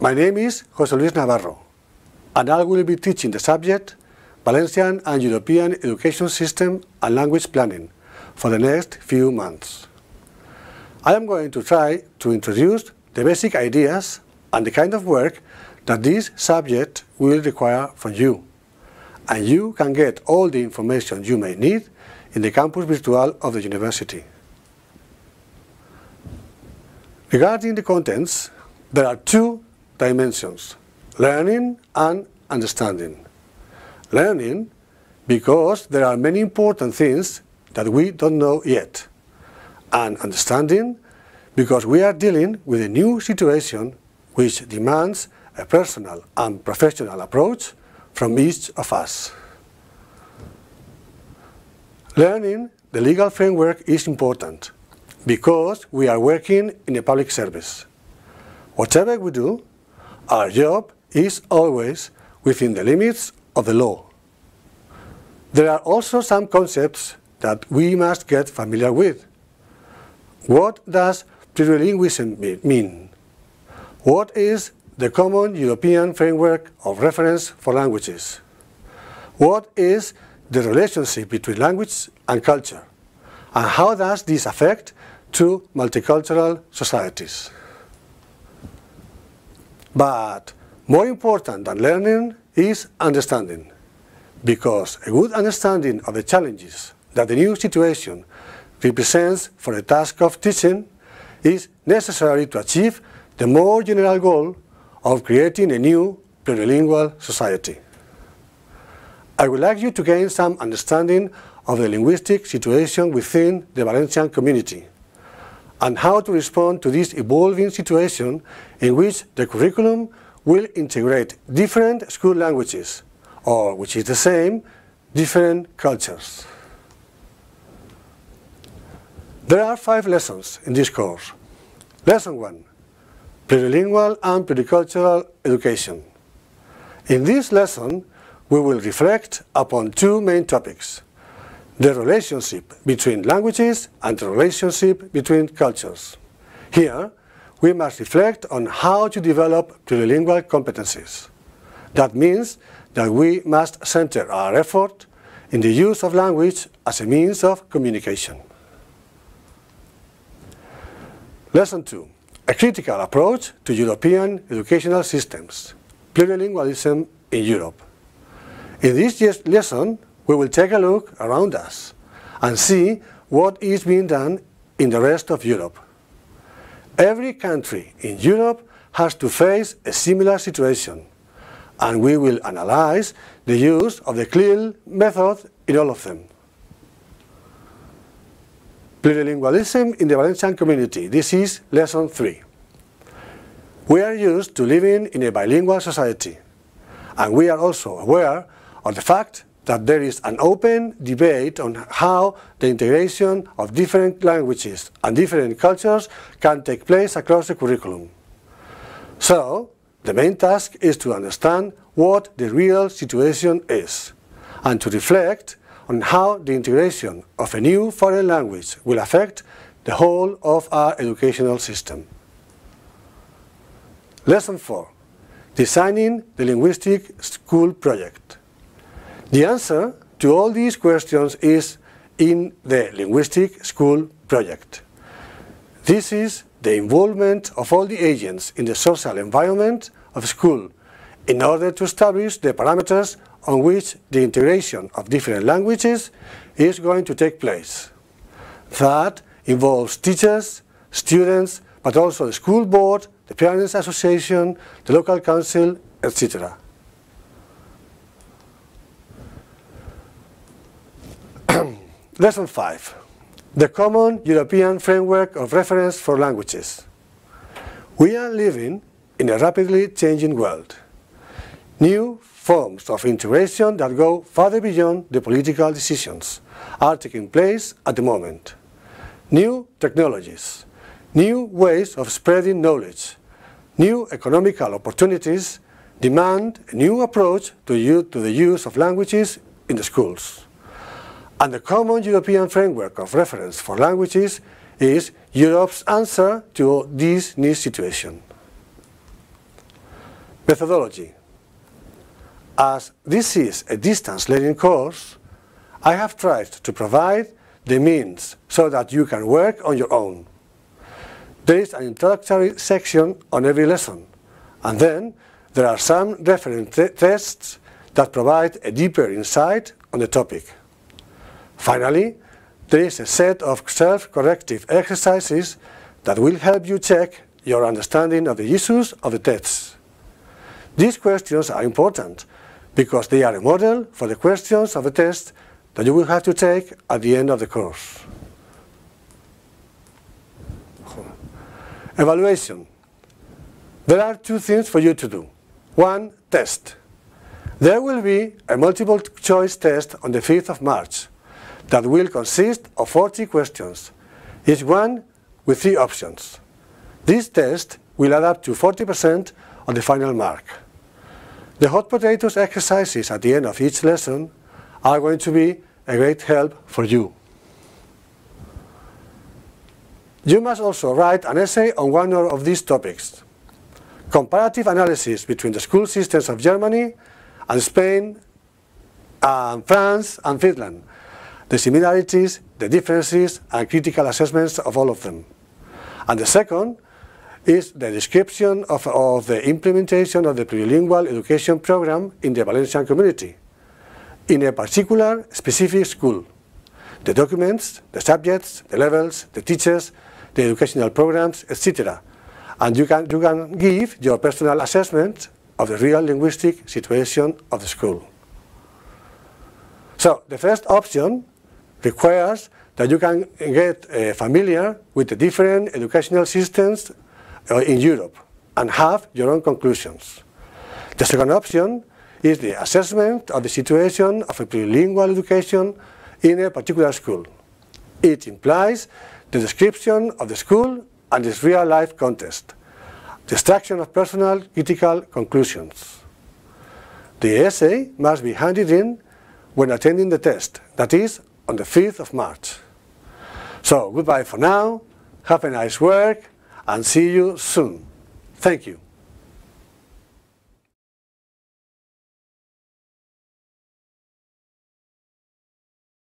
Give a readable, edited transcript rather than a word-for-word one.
My name is José Luis Navarro, and I will be teaching the subject Valencian and European Education System and Language Planning for the next few months. I am going to try to introduce the basic ideas and the kind of work that this subject will require from you, and you can get all the information you may need in the campus virtual of the university. Regarding the contents, there are two dimensions: learning and understanding. Learning because there are many important things that we don't know yet, and understanding because we are dealing with a new situation which demands a personal and professional approach from each of us. Learning the legal framework is important because we are working in a public service. Whatever we do, our job is always within the limits of the law. There are also some concepts that we must get familiar with. What does plurilingualism mean? What is the common European framework of reference for languages? What is the relationship between language and culture? And how does this affect to multicultural societies? But more important than learning is understanding, because a good understanding of the challenges that the new situation represents for the task of teaching is necessary to achieve the more general goal of creating a new plurilingual society. I would like you to gain some understanding of the linguistic situation within the Valencian community and how to respond to this evolving situation in which the curriculum will integrate different school languages, or, which is the same, different cultures. There are 5 lessons in this course. Lesson 1, Plurilingual and Pluricultural Education. In this lesson, we will reflect upon 2 main topics: the relationship between languages and the relationship between cultures. Here, we must reflect on how to develop plurilingual competencies. That means that we must center our effort in the use of language as a means of communication. Lesson 2, a critical approach to European educational systems, plurilingualism in Europe. In this lesson, we will take a look around us and see what is being done in the rest of Europe. Every country in Europe has to face a similar situation, and we will analyze the use of the CLIL method in all of them. Plurilingualism in the Valencian community. This is lesson 3. We are used to living in a bilingual society, and we are also aware of the fact that there is an open debate on how the integration of different languages and different cultures can take place across the curriculum. So, the main task is to understand what the real situation is, and to reflect on how the integration of a new foreign language will affect the whole of our educational system. Lesson 4, Designing the Linguistic School Project. The answer to all these questions is in the Linguistic School Project. This is the involvement of all the agents in the social environment of school in order to establish the parameters on which the integration of different languages is going to take place. That involves teachers, students, but also the school board, the parents' association, the local council, etc. Lesson 5, the common European framework of reference for languages. We are living in a rapidly changing world. New forms of integration that go further beyond the political decisions are taking place at the moment. New technologies, new ways of spreading knowledge, new economical opportunities demand a new approach to the use of languages in the schools. And the common European framework of reference for languages is Europe's answer to this new situation. Methodology. As this is a distance learning course, I have tried to provide the means so that you can work on your own. There is an introductory section on every lesson, and then there are some reference tests that provide a deeper insight on the topic. Finally, there is a set of self-corrective exercises that will help you check your understanding of the issues of the tests. These questions are important because they are a model for the questions of the test that you will have to take at the end of the course. Evaluation. There are two things for you to do. One, test. There will be a multiple choice test on the 5th of March that will consist of 40 questions, each one with 3 options. This test will add up to 40% of the final mark. The hot potatoes exercises at the end of each lesson are going to be a great help for you. You must also write an essay on one of these topics. Comparative analysis between the school systems of Germany and Spain and France and Finland. The similarities, the differences, and critical assessments of all of them. And the second is the description of the implementation of the plurilingual education program in the Valencian community, in a particular specific school. The documents, the subjects, the levels, the teachers, the educational programs, etc. And you can give your personal assessment of the real linguistic situation of the school. So the first option requires that you can get familiar with the different educational systems in Europe and have your own conclusions. The second option is the assessment of the situation of a plurilingual education in a particular school. It implies the description of the school and its real-life context, the extraction of personal critical conclusions. The essay must be handed in when attending the test, that is, on the 5th of March. So, goodbye for now, have a nice work, and see you soon. Thank you.